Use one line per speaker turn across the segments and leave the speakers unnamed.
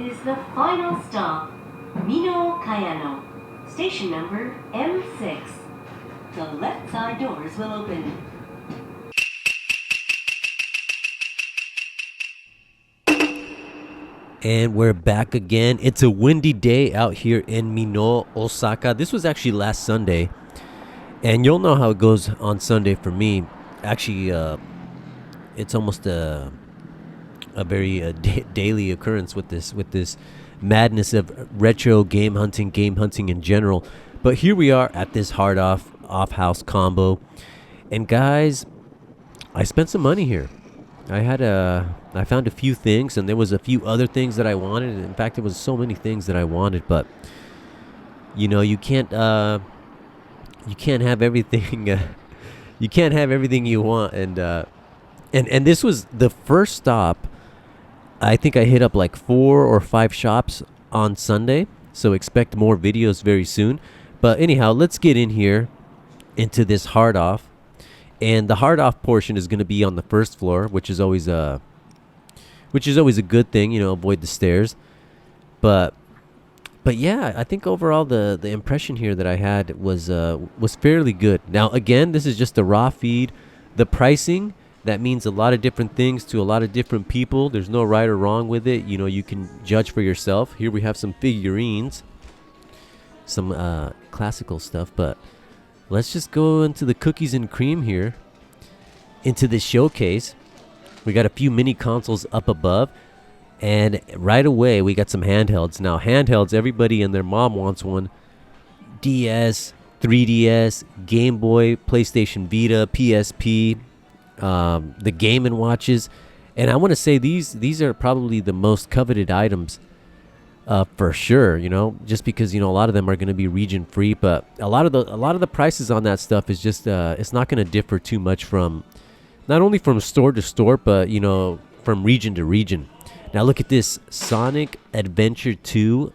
is the final stop, Minoh, station number M6. The left side doors will open.
And we're back again. It's a windy day out here in Minoh, Osaka. This was actually last Sunday. And you'll know how it goes on Sunday for me. Actually, it's almost a very daily occurrence with this madness of retro game hunting in general. But here we are at this hard off house combo. And guys, I spent some money here. I found a few things, and there was a few other things that I wanted. In fact, there was so many things that I wanted, but you know, you can't have everything. You can't have everything you want, and this was the first stop. I think I hit up like 4 or 5 shops on Sunday, so expect more videos very soon. But anyhow, let's get in here into this hard off. And the hard off portion is going to be on the first floor, which is always a good thing, you know, avoid the stairs. But yeah, I think overall the impression here that I had was fairly good. Now again, this is just a raw feed. The pricing, that means a lot of different things to a lot of different people. There's no right or wrong with it. You know, you can judge for yourself. Here we have some figurines, some classical stuff, but let's just go into the cookies and cream here, into the showcase. We got a few mini consoles up above, and right away we got some handhelds. Now handhelds, everybody and their mom wants one. DS, 3DS, Game Boy, PlayStation Vita, PSP, the Game & Watches. And I want to say these are probably the most coveted items for sure, you know, just because, you know, a lot of them are going to be region free, but a lot of the prices on that stuff is just it's not going to differ too much from, not only from store to store, but, you know, from region to region. Now look at this Sonic Adventure 2,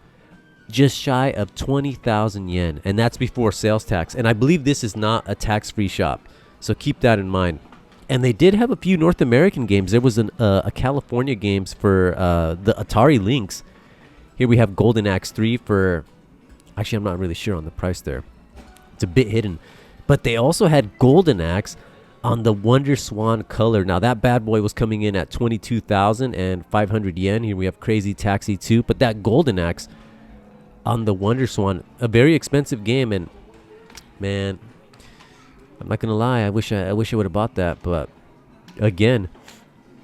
just shy of 20,000 yen, and that's before sales tax. And I believe this is not a tax-free shop, so keep that in mind. And they did have a few North American games. There was a California games for the Atari Lynx. Here we have Golden Axe 3 for, actually I'm not really sure on the price there. It's a bit hidden. But they also had Golden Axe on the Wonder Swan color. Now that bad boy was coming in at 22,500 yen. Here we have Crazy Taxi 2. But that Golden Axe on the Wonder Swan, a very expensive game. And man, I'm not going to lie, I wish I would have bought that. But again,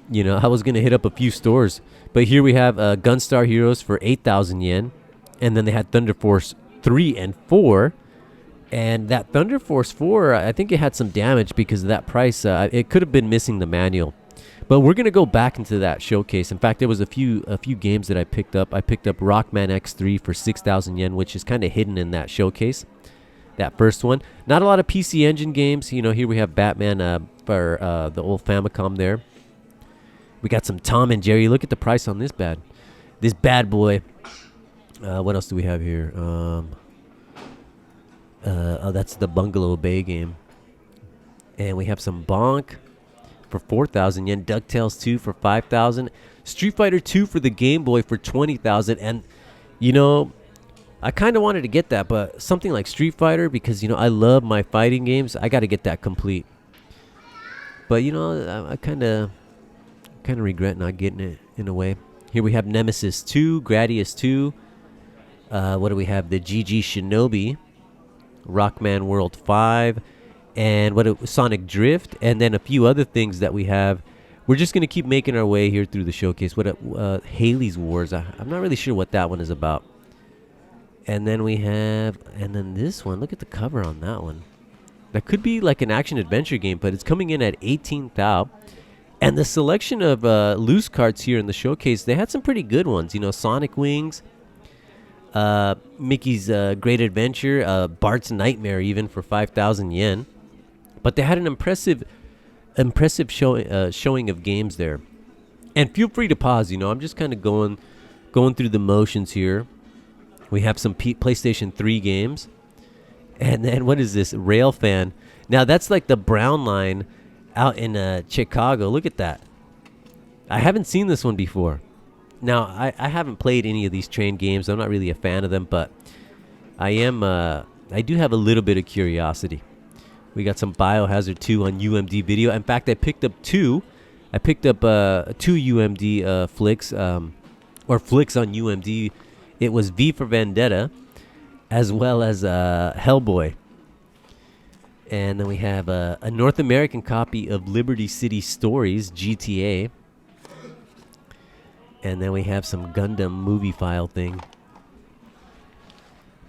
you know, I was going to hit up a few stores. But here we have Gunstar Heroes for 8,000 yen. And then they had Thunder Force 3 and 4. And that Thunder Force 4, I think it had some damage because of that price. It could have been missing the manual. But we're going to go back into that showcase. In fact, there was a few games that I picked up. I picked up Rockman X3 for 6,000 yen, which is kind of hidden in that showcase. That first one. Not a lot of PC Engine games. You know, here we have Batman for the old Famicom there. We got some Tom and Jerry. Look at the price on this bad boy. What else do we have here? Oh, that's the Bungalow Bay game. And we have some Bonk for 4,000 yen. DuckTales 2 for 5,000. Street Fighter 2 for the Game Boy for 20,000. And, you know, I kind of wanted to get that, but something like Street Fighter, because, you know, I love my fighting games, I got to get that complete. But, you know, I kind of regret not getting it in a way. Here we have Nemesis 2, Gradius 2. What do we have? The GG Shinobi, Rockman World 5, and Sonic Drift, and then a few other things that we have. We're just going to keep making our way here through the showcase. Haley's Wars. I'm not really sure what that one is about. And then we have, and then this one. Look at the cover on that one. That could be like an action-adventure game, but it's coming in at 18,000. And the selection of loose cards here in the showcase, they had some pretty good ones. You know, Sonic Wings, Mickey's Great Adventure, Bart's Nightmare even for 5,000 yen. But they had an impressive showing of games there. And feel free to pause. You know, I'm just kind of going through the motions here. We have some PlayStation 3 games. And then what is this? Railfan. Now that's like the brown line out in Chicago. Look at that. I haven't seen this one before. Now, I haven't played any of these train games. I'm not really a fan of them, but I do have a little bit of curiosity. We got some Biohazard 2 on UMD video. In fact, I picked up two. I picked up two UMD flicks, or flicks on UMD. It was V for Vendetta, as well as Hellboy. And then we have a North American copy of Liberty City Stories, GTA. And then we have some Gundam movie file thing.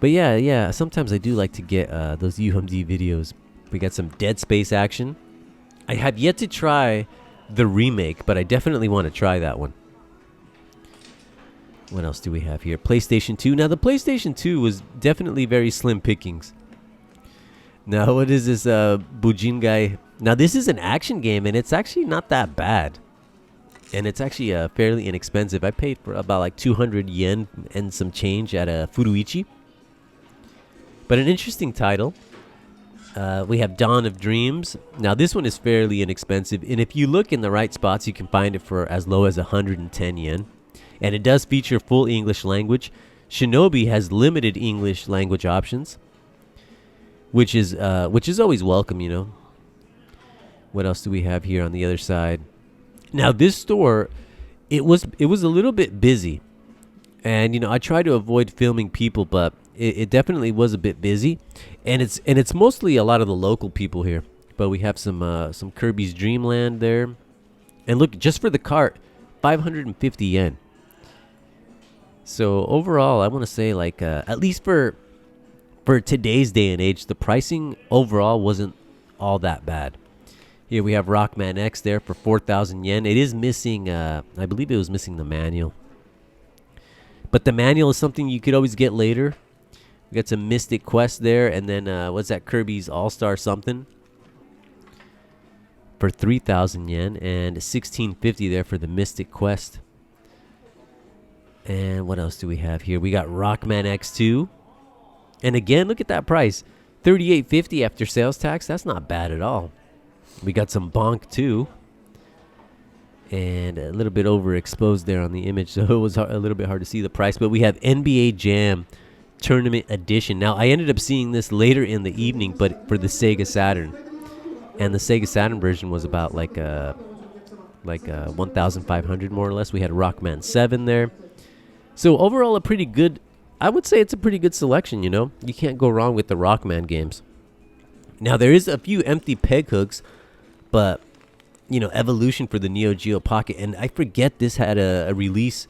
But yeah, sometimes I do like to get those UMD videos. We got some Dead Space action. I have yet to try the remake, but I definitely want to try that one. What else do we have here? PlayStation 2. Now, the PlayStation 2 was definitely very slim pickings. Now, what is this Bujingai? Now, this is an action game, and it's actually not that bad. And it's actually fairly inexpensive. I paid for about like 200 yen and some change at Furuichi. But an interesting title. We have Dawn of Dreams. Now, this one is fairly inexpensive. And if you look in the right spots, you can find it for as low as 110 yen. And it does feature full English language. Shinobi has limited English language options, which is always welcome, you know. What else do we have here on the other side? Now, this store, it was a little bit busy. And, you know, I try to avoid filming people, but it definitely was a bit busy. And it's mostly a lot of the local people here. But we have some Kirby's Dream Land there. And look, just for the cart, 550 yen. So overall, I want to say like at least for today's day and age, the pricing overall wasn't all that bad. Here we have Rockman X there for 4,000 yen. It is missing, I believe it was missing the manual. But the manual is something you could always get later. We got some Mystic Quest there, and then what's that, Kirby's All-Star something for 3,000 yen, and 1,650 there for the Mystic Quest. And what else do we have here? We got Rockman X2. And again, look at that price. 38.50 after sales tax. That's not bad at all. We got some Bonk 2. And a little bit overexposed there on the image, so it was a little bit hard to see the price. But we have NBA Jam Tournament Edition. Now, I ended up seeing this later in the evening, but for the Sega Saturn. And the Sega Saturn version was about like 1,500 more or less. We had Rockman 7 there. So overall, I would say it's a pretty good selection, you know. You can't go wrong with the Rockman games. Now, there is a few empty peg hooks, but, you know, Evolution for the Neo Geo Pocket. And I forget this had a release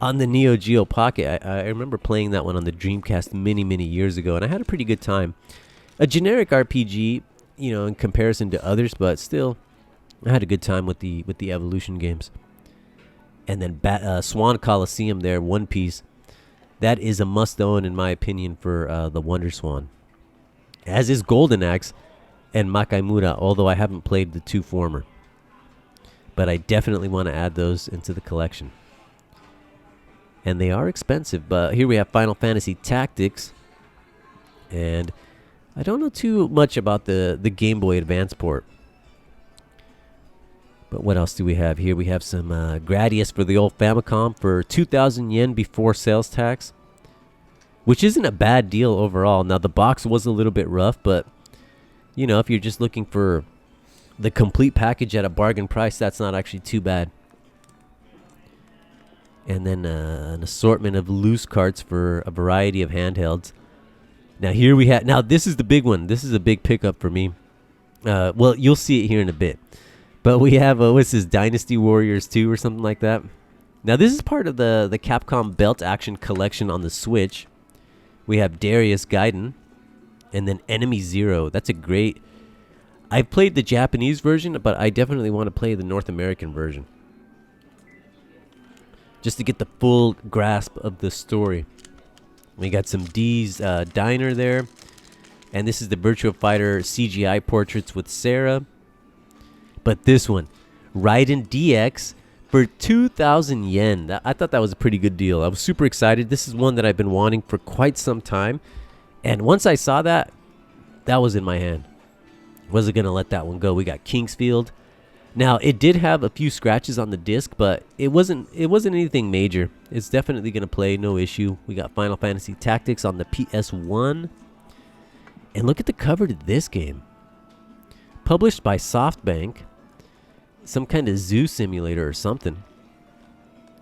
on the Neo Geo Pocket. I remember playing that one on the Dreamcast many, many years ago, and I had a pretty good time. A generic RPG, you know, in comparison to others, but still, I had a good time with the Evolution games. And then Swan Coliseum there, One Piece. That is a must-own, in my opinion, for the Wonder Swan. As is Golden Axe and Makaimura, although I haven't played the two former. But I definitely want to add those into the collection. And they are expensive, but here we have Final Fantasy Tactics. And I don't know too much about the Game Boy Advance port. But what else do we have here? We have some Gradius for the old Famicom for 2,000 yen before sales tax, which isn't a bad deal overall. Now, the box was a little bit rough, but, you know, if you're just looking for the complete package at a bargain price, that's not actually too bad. And then an assortment of loose carts for a variety of handhelds. Now, here we have... Now, this is the big one. This is a big pickup for me. Well, you'll see it here in a bit. But we have, what's this, Dynasty Warriors 2 or something like that. Now, this is part of the Capcom Belt Action Collection on the Switch. We have Darius Gaiden. And then Enemy Zero. That's a great... I've played the Japanese version, but I definitely want to play the North American version, just to get the full grasp of the story. We got some D's Diner there. And this is the Virtua Fighter CGI portraits with Sarah. But this one, Raiden DX for 2,000 yen. I thought that was a pretty good deal. I was super excited. This is one that I've been wanting for quite some time. And once I saw that, that was in my hand. Wasn't going to let that one go. We got Kingsfield, Now it did have a few scratches on the disc, but it wasn't anything major. It's definitely gonna play, no issue. We got Final Fantasy Tactics on the PS1, and look at the cover to this game. Published by SoftBank, some kind of zoo simulator or something.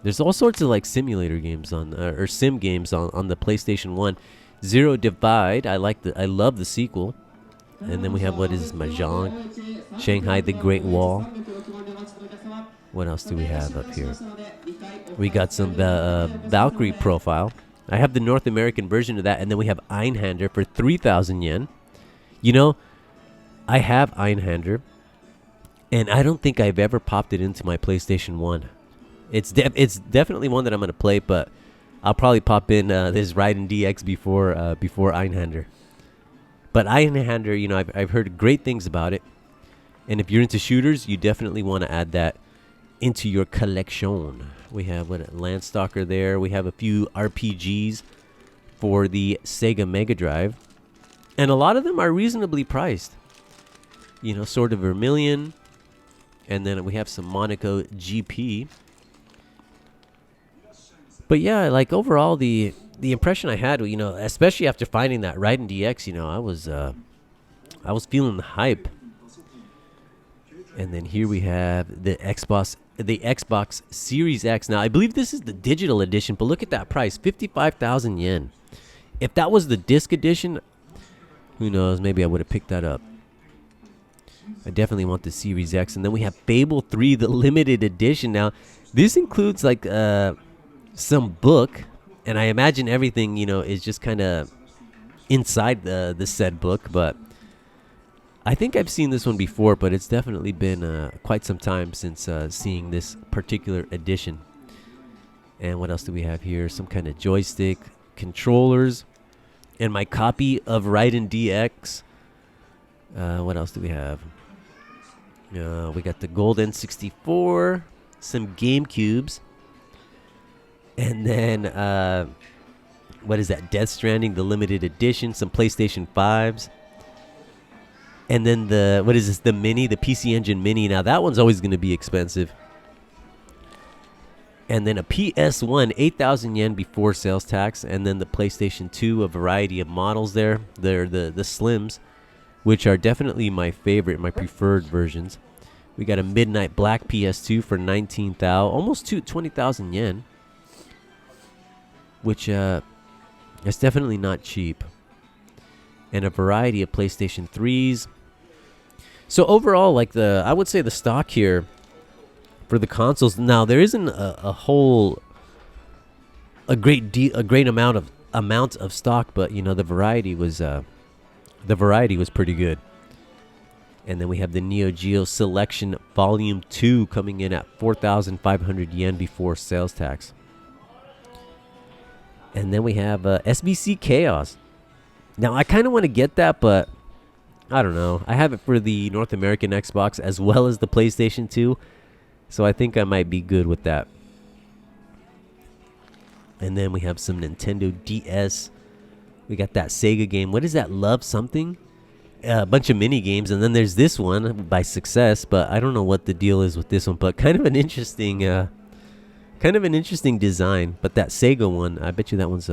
There's all sorts of like simulator games on or sim games on the PlayStation 1. Zero Divide, I love the sequel. And then we have, what is Mahjong, Shanghai the Great Wall. What else do we have up here? We got some Valkyrie Profile. I have the North American version of that, and then we have Einhander for 3,000 yen. You know, I have Einhander, and I don't think I've ever popped it into my PlayStation 1. It's definitely one that I'm going to play, but I'll probably pop in this Raiden DX before Einhander. But Einhander, you know, I've heard great things about it. And if you're into shooters, you definitely want to add that into your collection. We have Landstalker there. We have a few RPGs for the Sega Mega Drive. And a lot of them are reasonably priced. You know, Sword of Vermilion. And then we have some Monaco GP. But yeah, like overall, the impression I had, you know, especially after finding that Raiden DX, you know, I was feeling the hype. And then here we have the Xbox Series X. Now, I believe this is the digital edition, but look at that price, 55,000 yen. If that was the disc edition, who knows, maybe I would have picked that up. I definitely want the Series X. And then we have Fable 3, the limited edition. Now, this includes like some book, and I imagine everything, you know, is just kind of inside the said book, but I think I've seen this one before, but it's definitely been quite some time since seeing this particular edition. And what else do we have here? Some kind of joystick, controllers, and my copy of Raiden DX. What else do we have? We got the Gold N64, some GameCubes, and then what is that? Death Stranding, the limited edition, some PlayStation 5s. And then the, what is this? The Mini, the PC Engine Mini. Now that one's always going to be expensive. And then a PS1, 8,000 yen before sales tax. And then the PlayStation 2, a variety of models there. They're the Slims, which are definitely my favorite, my preferred versions. We got a Midnight Black PS2 for 19,000, almost 20,000 yen. Which that's definitely not cheap. And a variety of PlayStation 3s. So overall, like I would say the stock here for the consoles. Now there isn't a great amount of stock, but you know the variety was pretty good. And then we have the Neo Geo Selection Volume 2 coming in at 4,500 yen before sales tax. And then we have SBC Chaos. Now, I kind of want to get that, but I don't know. I have it for the North American Xbox as well as the PlayStation 2. So I think I might be good with that. And then we have some Nintendo DS. We got that Sega game. What is that? Love something? A bunch of mini games. And then there's this one by Success, but I don't know what the deal is with this one. But kind of an interesting design. But that Sega one, I bet you that one's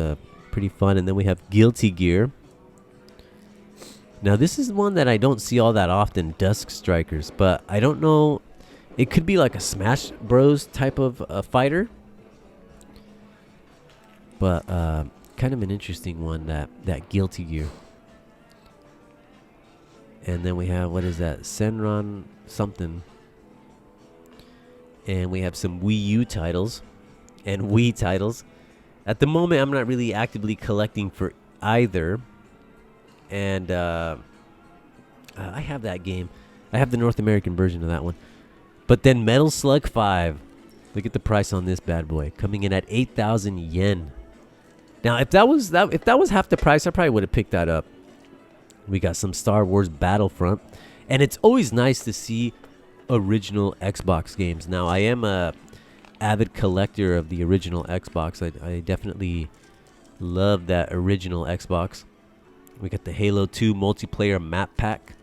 pretty fun. And then we have Guilty Gear. Now, this is one that I don't see all that often, Dusk Strikers, but I don't know. It could be like a Smash Bros. Type of fighter, but kind of an interesting one, that Guilty Gear. And then we have, what is that, Senran something. And we have some Wii U titles and Wii titles. At the moment, I'm not really actively collecting for either. And I have that game. I have the North American version of that one. But then Metal Slug 5. Look at the price on this bad boy, coming in at 8,000 yen. Now, if that was half the price, I probably would have picked that up. We got some Star Wars Battlefront, and it's always nice to see original Xbox games. Now, I am a avid collector of the original Xbox. I definitely love that original Xbox. We got the Halo 2 multiplayer map pack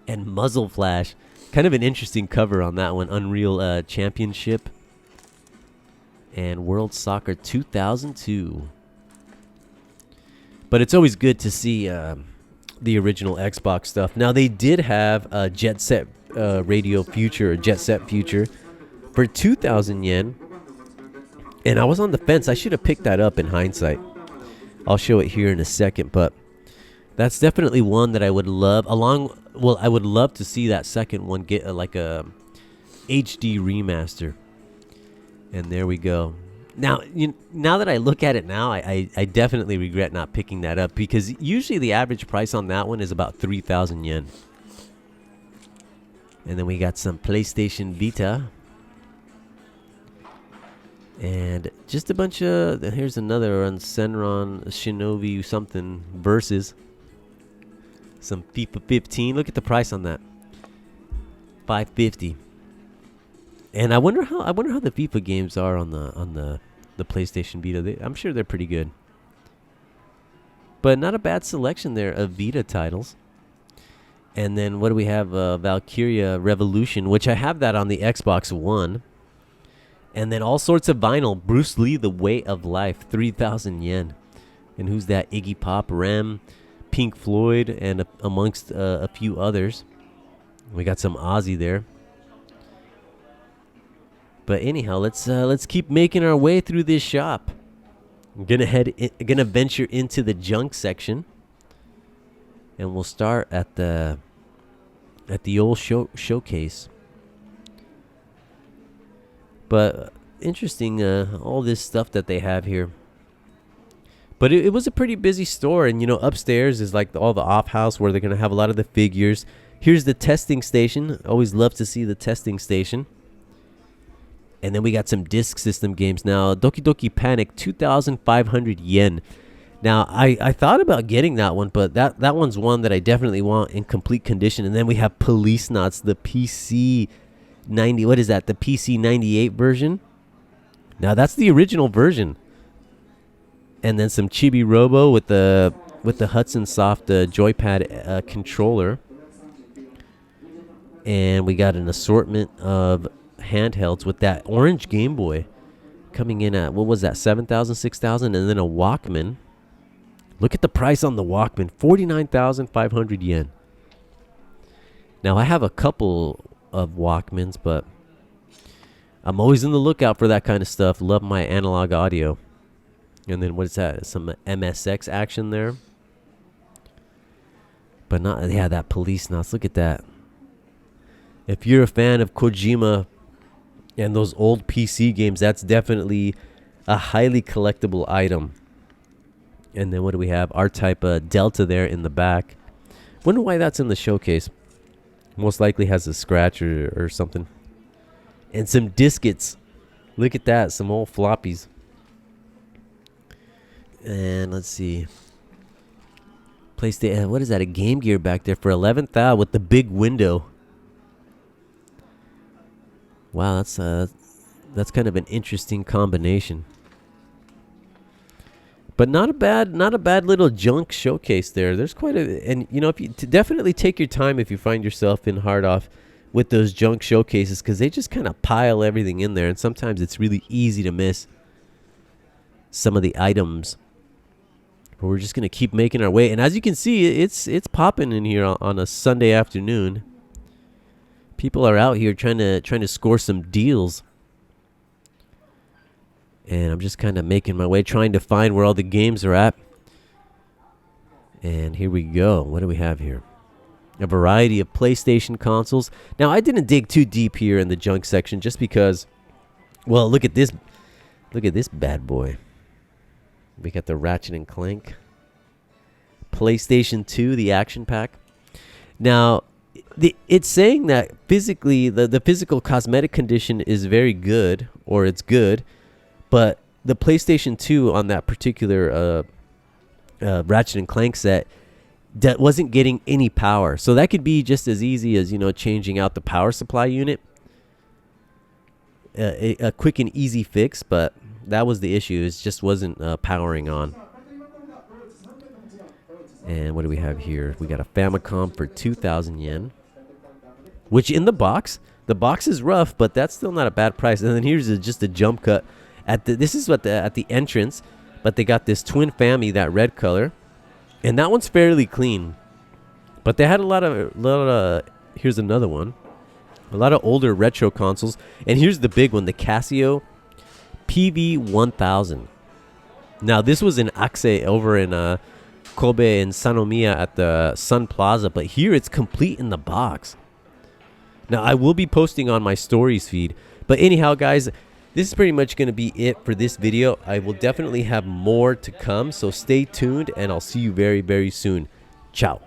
and Muzzle Flash. Kind of an interesting cover on that one. Unreal Championship and World Soccer 2002. But it's always good to see the original Xbox stuff. Now, they did have a Jet Set Radio Future, or Jet Set Future, for 2,000 yen. And I was on the fence. I should have picked that up in hindsight. I'll show it here in a second, but that's definitely one that I would love. I would love to see that second one get like a HD remaster. And there we go. Now, now that I look at it now, I definitely regret not picking that up, because usually the average price on that one is about 3,000 yen. And then we got some PlayStation Vita. And just a bunch of... Here's another on Senran Shinobi something versus. Some FIFA 15. Look at the price on that. $550. And I wonder how the FIFA games are on the PlayStation Vita. I'm sure they're pretty good. But not a bad selection there of Vita titles. And then what do we have? Valkyria Revolution, which I have that on the Xbox One. And then all sorts of vinyl. Bruce Lee, The Way of Life, 3,000 yen. And who's that? Iggy Pop, Rem, Pink Floyd, and amongst a few others. We got some Ozzy there. But anyhow, let's keep making our way through this shop. I'm gonna venture into the junk section, and we'll start at the old showcase. But interesting, all this stuff that they have here. But it was a pretty busy store, and upstairs is like all the off house where they're gonna have a lot of the figures. Here's the testing station. Always love to see the testing station. And then we got some disc system games now. Doki Doki Panic, 2,500 yen. Now, I thought about getting that one, but that one's one that I definitely want in complete condition. And then we have Police Knots, the PC 90. What is that? The PC 98 version. Now, that's the original version. And then some Chibi Robo with the Hudson Soft joypad controller. And we got an assortment of handhelds with that orange Game Boy coming in at, what was that, 7,000, 6,000, and then a Walkman. Look at the price on the Walkman, 49,500 yen. Now, I have a couple of Walkmans, but I'm always in the lookout for that kind of stuff. Love my analog audio. And then what is that? Some MSX action there. But not, yeah, that Police Knots. Look at that. If you're a fan of Kojima and those old PC games, that's definitely a highly collectible item. And then what do we have? R-Type Delta there in the back. Wonder why that's in the showcase. Most likely has a scratch or something. And some diskettes. Look at that. Some old floppies. And let's see. PlayStation. What is that? A Game Gear back there for 11,000 with the big window. Wow, that's kind of an interesting combination. But not a bad little junk showcase there. There's quite a, and if you definitely take your time if you find yourself in hard off with those junk showcases, because they just kind of pile everything in there, and sometimes it's really easy to miss some of the items. But we're just gonna keep making our way, and as you can see, it's popping in here on a Sunday afternoon. People are out here trying to score some deals. And I'm just kind of making my way, trying to find where all the games are at. And here we go. What do we have here? A variety of PlayStation consoles. Now, I didn't dig too deep here in the junk section just because, well, look at this. Look at this bad boy. We got the Ratchet and Clank. PlayStation 2, the action pack. Now, it's saying that physically, the physical cosmetic condition is very good, or it's good, but the PlayStation 2 on that particular Ratchet and Clank set that wasn't getting any power. So that could be just as easy as changing out the power supply unit. A quick and easy fix, but that was the issue. It just wasn't powering on. And what do we have here? We got a Famicom for 2,000 yen. which in the box is rough, but that's still not a bad price. And then here's just a jump cut at the entrance, but they got this twin family, that red color, and that one's fairly clean. But they had a lot of here's another one, a lot of older retro consoles, and here's the big one, the Casio PV1000. Now this was in Akse over in Kobe and Sanomiya at the Sun Plaza, but here it's complete in the box. Now, I will be posting on my stories feed. But anyhow, guys, this is pretty much going to be it for this video. I will definitely have more to come, so stay tuned, and I'll see you very, very soon. Ciao.